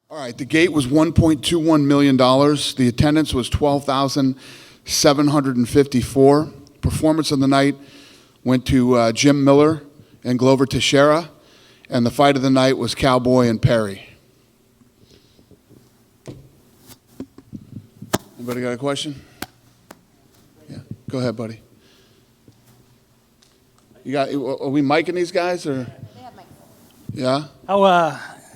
All right, the gate was $1.21 million. The attendance was 12,754. Performance of the night went to Jim Miller and Glover Teixeira, and the fight of the night was Cowboy and Perry. Anybody got a question? Yeah, go ahead, buddy. Are we miking these guys, or? They have mics. Yeah?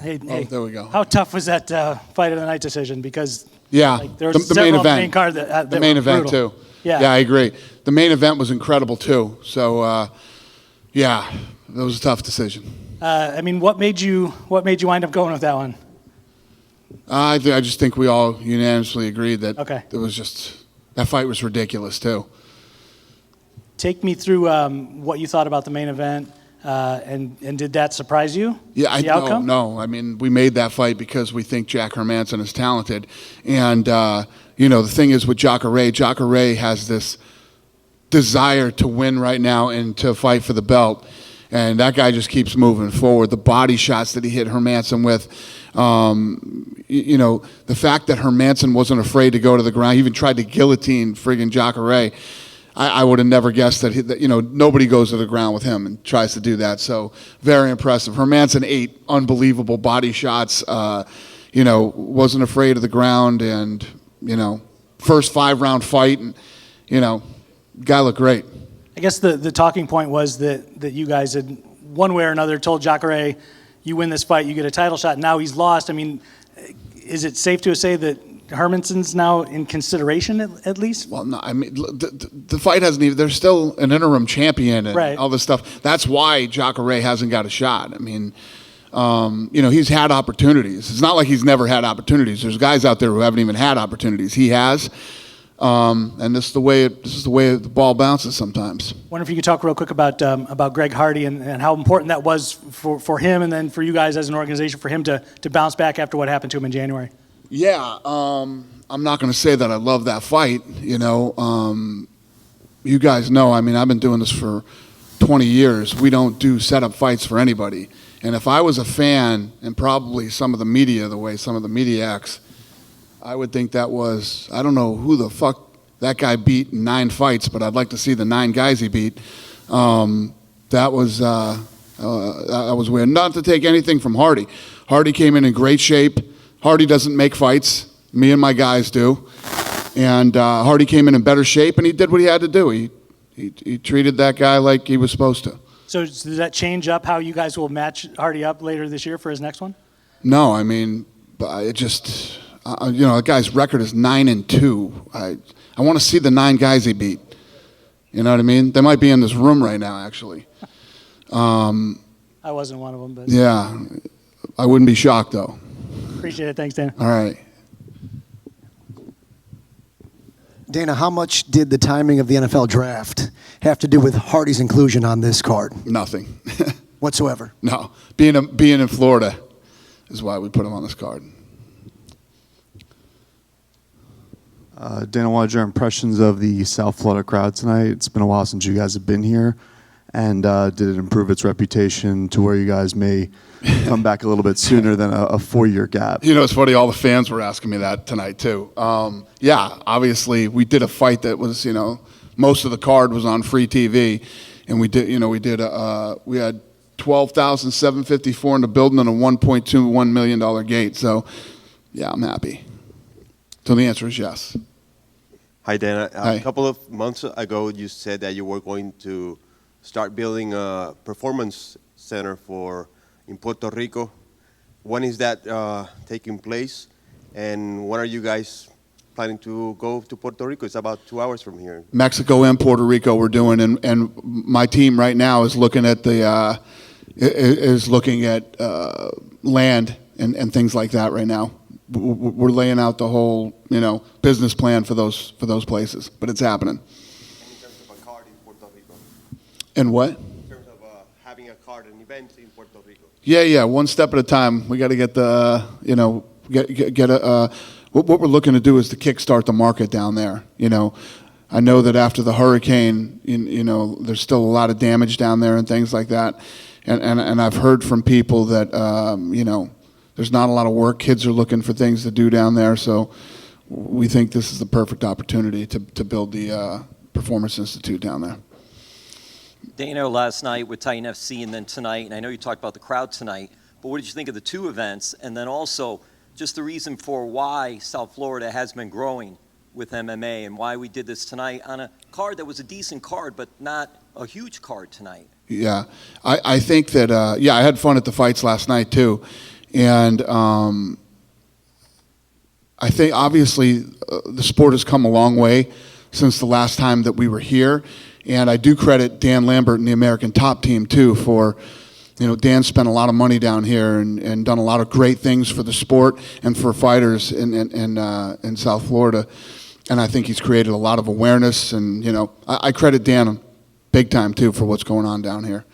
Hey, there we go. How tough was that fight of the night decision? Because the there was main several event, on the main card that the main event brutal. too. Yeah, I agree. The main event was incredible too. So, that was a tough decision. What made you wind up going with that one? I just think we all unanimously agreed that it was just that fight was ridiculous too. Take me through what you thought about the main event. And did that surprise you? Yeah, the outcome? No. I mean, we made that fight because we think Jack Hermansson is talented. And, the thing is with Jacare has this desire to win right now and to fight for the belt. And that guy just keeps moving forward. The body shots that he hit Hermansson with, the fact that Hermansson wasn't afraid to go to the ground, he even tried to guillotine friggin' Jacare. I would have never guessed that nobody goes to the ground with him and tries to do that. So very impressive. Hermansson ate unbelievable body shots, wasn't afraid of the ground, and, first 5-round fight, and, guy looked great. I guess the talking point was that you guys had, one way or another, told Jacare, you win this fight, you get a title shot. Now he's lost. I mean, is it safe to say that Hermansson's now in consideration at least? Well, no, I mean, the fight hasn't even, there's still an interim champion and all this stuff. That's why Jacare hasn't got a shot. I mean, he's had opportunities. It's not like he's never had opportunities. There's guys out there who haven't even had opportunities. He has. And this is the way the ball bounces sometimes. Wonder if you could talk real quick about Greg Hardy and how important that was for him, and then for you guys as an organization, for him to bounce back after what happened to him in January. Yeah, I'm not going to say that I love that fight. You guys know. I mean, I've been doing this for 20 years. We don't do setup fights for anybody. And if I was a fan, and probably some of the media, the way some of the media acts, I would think that was, I don't know who the fuck that guy beat in 9 fights, but I'd like to see the 9 guys he beat. That was weird. Not to take anything from Hardy. Hardy came in great shape. Hardy doesn't make fights. Me and my guys do. And Hardy came in better shape, and he did what he had to do. He treated that guy like he was supposed to. So does that change up how you guys will match Hardy up later this year for his next one? No, I mean, it just, the guy's record is 9-2. I want to see the 9 guys he beat. You know what I mean? They might be in this room right now, actually. I wasn't one of them, but yeah, I wouldn't be shocked though. Appreciate it. Thanks, Dana. All right. Dana, how much did the timing of the NFL draft have to do with Hardy's inclusion on this card? Nothing. Whatsoever? No. Being in Florida is why we put him on this card. Dana, what are your impressions of the South Florida crowd tonight? It's been a while since you guys have been here. And did it improve its reputation to where you guys may come back a little bit sooner than a 4-year gap? It's funny. All the fans were asking me that tonight too. Yeah, obviously we did a fight that was, most of the card was on free TV, and we had 12,754 in the building and a $1.21 million gate. So, yeah, I'm happy. So the answer is yes. Hi, Dana. Hi. A couple of months ago, you said that you were going to start building a performance center in Puerto Rico. When is that taking place? And when are you guys planning to go to Puerto Rico? It's about 2 hours from here. Mexico and Puerto Rico we're doing, and my team right now is looking at land and things like that right now. We're laying out the whole business plan for those places, but it's happening. In terms of a card in Puerto Rico. And what? In terms of having a card, an event in Puerto Rico. Yeah, one step at a time. We got to get what we're looking to do is to kickstart the market down there. I know that after the hurricane, there's still a lot of damage down there and things like that. And I've heard from people that, there's not a lot of work. Kids are looking for things to do down there. So we think this is the perfect opportunity to build the Performance Institute down there. Dana, last night with Titan FC and then tonight, and I know you talked about the crowd tonight, but what did you think of the two events? And then also just the reason for why South Florida has been growing with MMA and why we did this tonight on a card that was a decent card, but not a huge card tonight. Yeah, I think that, I had fun at the fights last night too. And I think obviously the sport has come a long way since the last time that we were here. And I do credit Dan Lambert and the American Top Team too for, Dan spent a lot of money down here and done a lot of great things for the sport and for fighters in South Florida. And I think he's created a lot of awareness. And, I credit Dan big time too for what's going on down here.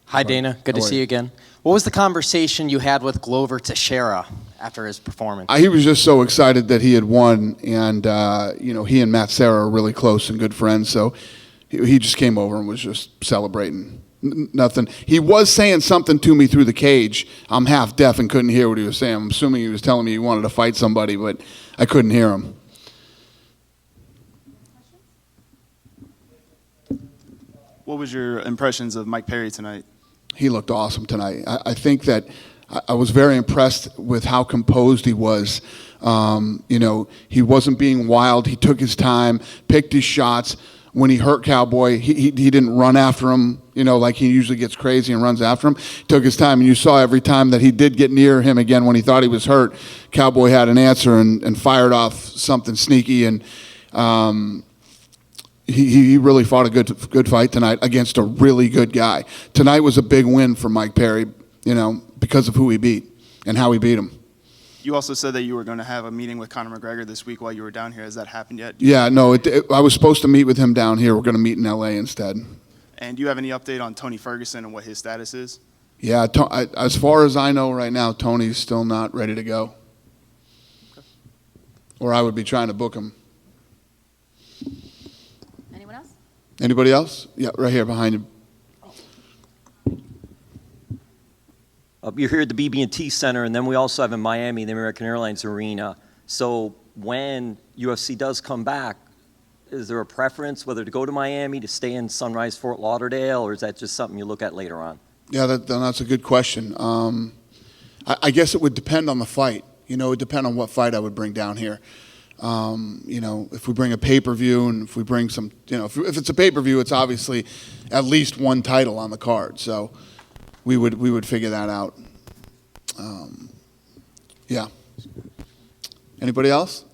Hi, Dana. Good to see you again. What was the conversation you had with Glover Teixeira after his performance? He was just so excited that he had won, and he and Matt Serra are really close and good friends. So he just came over and was just celebrating. Nothing. He was saying something to me through the cage. I'm half deaf and couldn't hear what he was saying. I'm assuming he was telling me he wanted to fight somebody, but I couldn't hear him. What was your impressions of Mike Perry tonight? He looked awesome tonight. I think that I was very impressed with how composed he was. He wasn't being wild. He took his time, picked his shots. When he hurt Cowboy, he didn't run after him, like he usually gets crazy and runs after him. He took his time, and you saw every time that he did get near him again when he thought he was hurt, Cowboy had an answer and fired off something sneaky. And he really fought a good fight tonight against a really good guy. Tonight was a big win for Mike Perry, because of who he beat and how he beat him. You also said that you were going to have a meeting with Conor McGregor this week while you were down here. Has that happened yet? Yeah, no, I was supposed to meet with him down here. We're going to meet in L.A. instead. And do you have any update on Tony Ferguson and what his status is? Yeah, as far as I know right now, Tony's still not ready to go. Okay. Or I would be trying to book him. Anyone else? Anybody else? Yeah, right here behind you. You're here at the BB&T Center, and then we also have in Miami the American Airlines Arena. So when UFC does come back, is there a preference whether to go to Miami, to stay in Sunrise Fort Lauderdale, or is that just something you look at later on? Yeah, that's a good question. I guess it would depend on the fight. It would depend on what fight I would bring down here. If we bring a pay-per-view and if we bring some, if it's a pay-per-view, it's obviously at least one title on the card. So we would figure that out. Yeah. Anybody else?